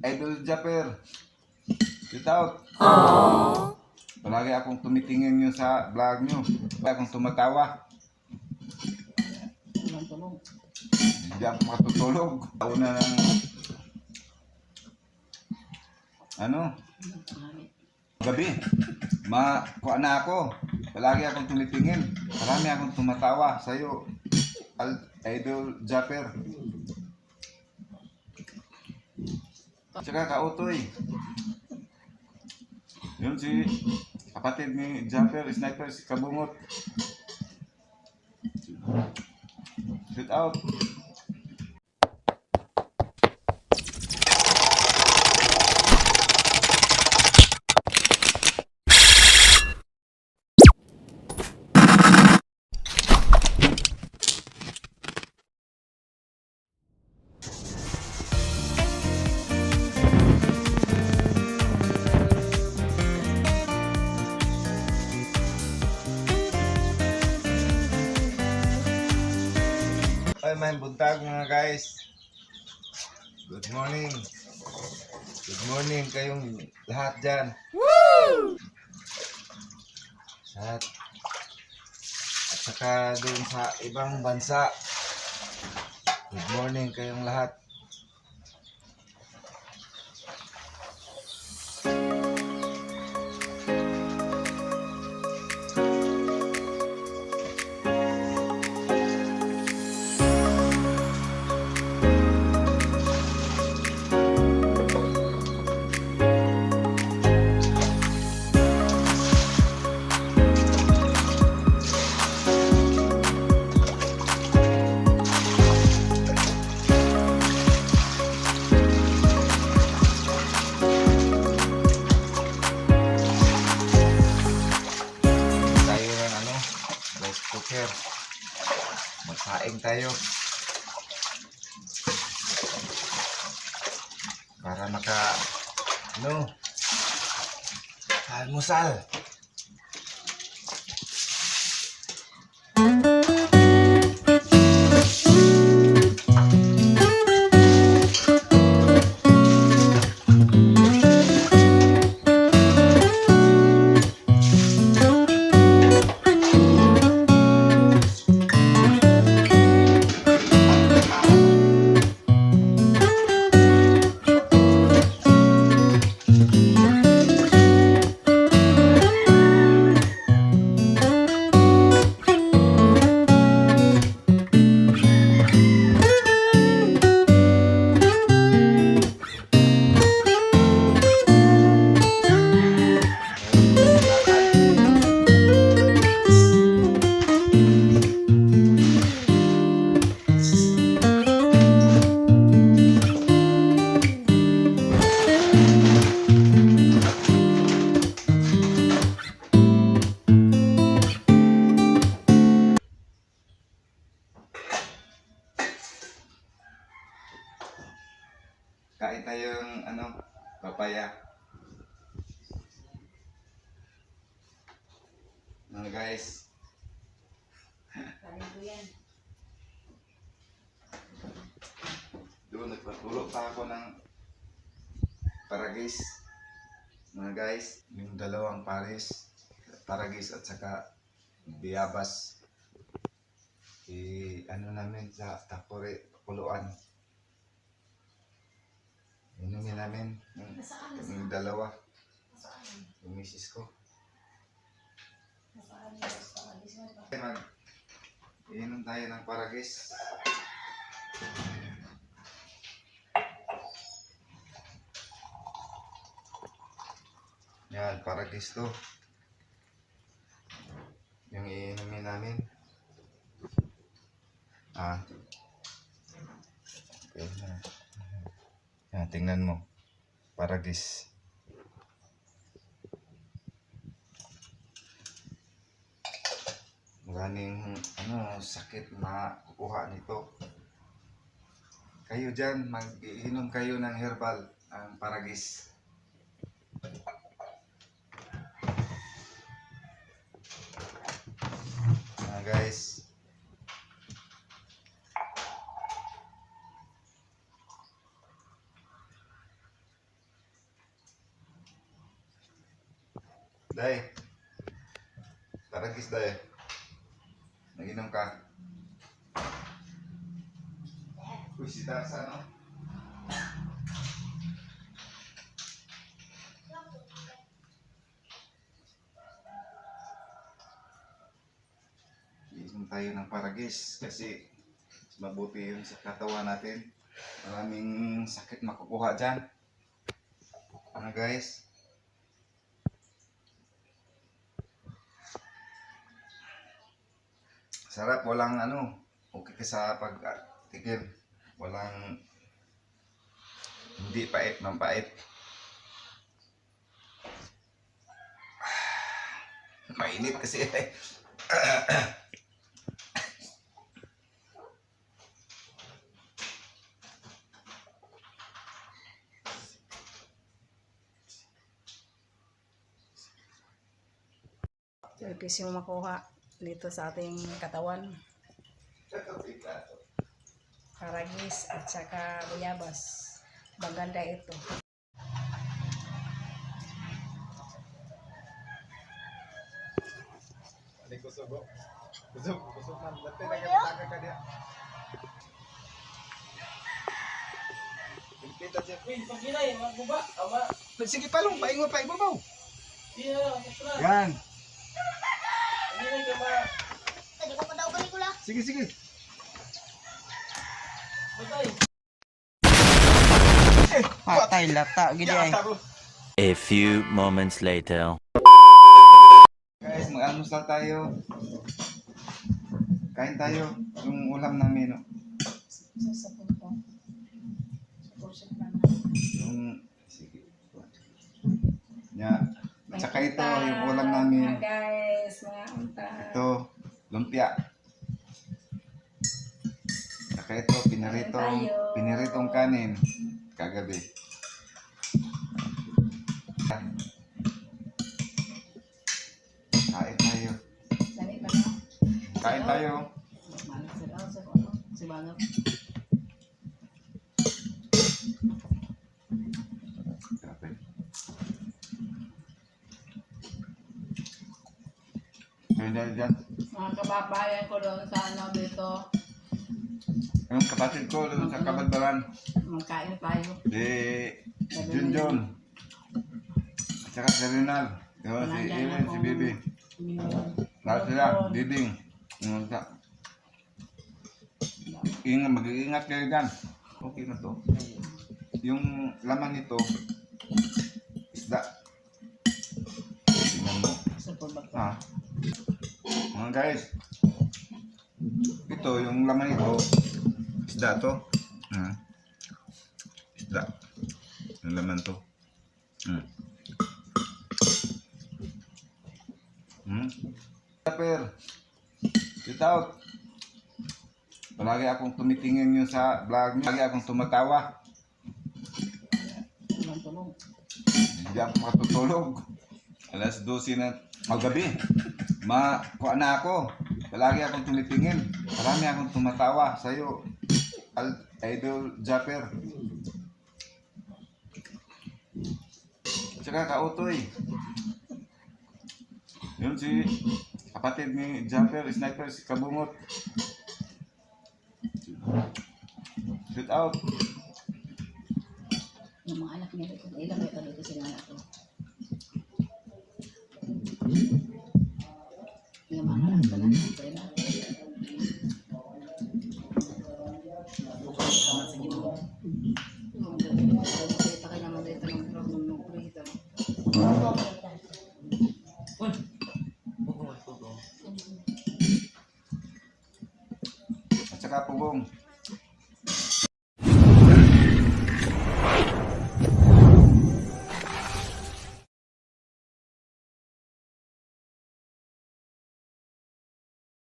Idol Japper. Shout out. Palagi akong tumitingin nyo sa vlog nyo. Palagi akong tumatawa. Hindi ako matutulog. Una ng gabi. Kuha na ako. Palagi akong tumitingin. Marami akong tumatawa sa'yo. Idol Japper. Tsaka Kautoy. Yun si kapatid ni Japper, sniper, si Kabungot. Shoot out. Ay man, buntag mga guys. Good morning. Good morning kayong lahat dyan. Woo! At saka dun sa ibang bansa. Good morning kayong lahat. Magsaing tayo para almusal. Kain tayong papaya. Mga guys. Kanin ko yan. Doon nagpatulog pa ako ng paragis. Mga guys, yung dalawang paragis at saka biyabas. Namin sa Tapore, Puluan. Inumin namin yung dalawa. Yung misis ko. Iinom tayo ng paragis. Yan, paragis to. Yung iinumin namin. Okay na. Yan, tingnan mo. Paragis. Maraming sakit na kukuha nito. Kayo dyan, mag-iinom kayo ng herbal, ang paragis. Guys, Day. Taragis, Day. Naginom ka. Uy, si Darsa, no? Iinom tayo ng paragis kasi mabuti yun sa katawan natin. Maraming sakit makukuha dyan. Ano guys? Sarap, walang ano. Okay ka sa pag-tigil. Walang hindi pait ng pait. Mainit kasi. Turkish yung makuha dito sa ating katawan. Karagis at saka buyabas. Maganda ito. Hindi ko subo. Kusog man. Dati nagkakataka ka diya. Pilpita siya. Wait, pagkilay, magbuba. Ama. Sige palong, paingo pa ibabaw. Iya, masra. Yan. Pagkilay ka ma. Tadi ko pa daw pelikula. Sige, sige. Batay. Patay lata gini ay. A few moments later. Guys, mag-almusal tayo. Kain tayo. Yung ulam namin, no? Sasapon ko. Support lang. Yung... Sige. Yan. At saka ito, yung ulam namin. Mga guys, mga unta. Ito, lumpia. Saka ito, piniritong kanin. Kagabi. Kain tayo. Dali ba na? Kain tayo. Malas sa daw sa ano? Si Bangap. Grabe. Kain tayo dyan. Mga kababayan ko doon sa ano dito. Yung kapatid ko doon sa Kabadbaran. Magkain tayo. Si Junjun. At saka si Rinal. Yung si Ilan, si Bibi. Lahat sila, Diding. Yung sa... Mag-iingat kayo dyan. Okay na to. Yung laman nito, isda. Tingnan mo. Support ba? Ha? Mga guys, ito, yung laman nito, isda to. Isda. Yung laman to.Per, get out. Palagi akong tumitingin nyo sa vlog nyo. Palagi akong tumatawa. Tulong. Hindi ako makatutulog. Alas 12 na magabi. Kuha na ako. Palagi akong tumitingin. Marami akong tumatawa sa'yo. Idol Japper. Tsaka kautoy. Yun si kapatid ni Japper, sniper, si Kabungot. Shoot out. Yung mga anak niya dito. Ilang ito dito sila anak ko. Yung mga anak ko lang. Sila. Kita ka naman dito ng problem dito. At saka Pugong.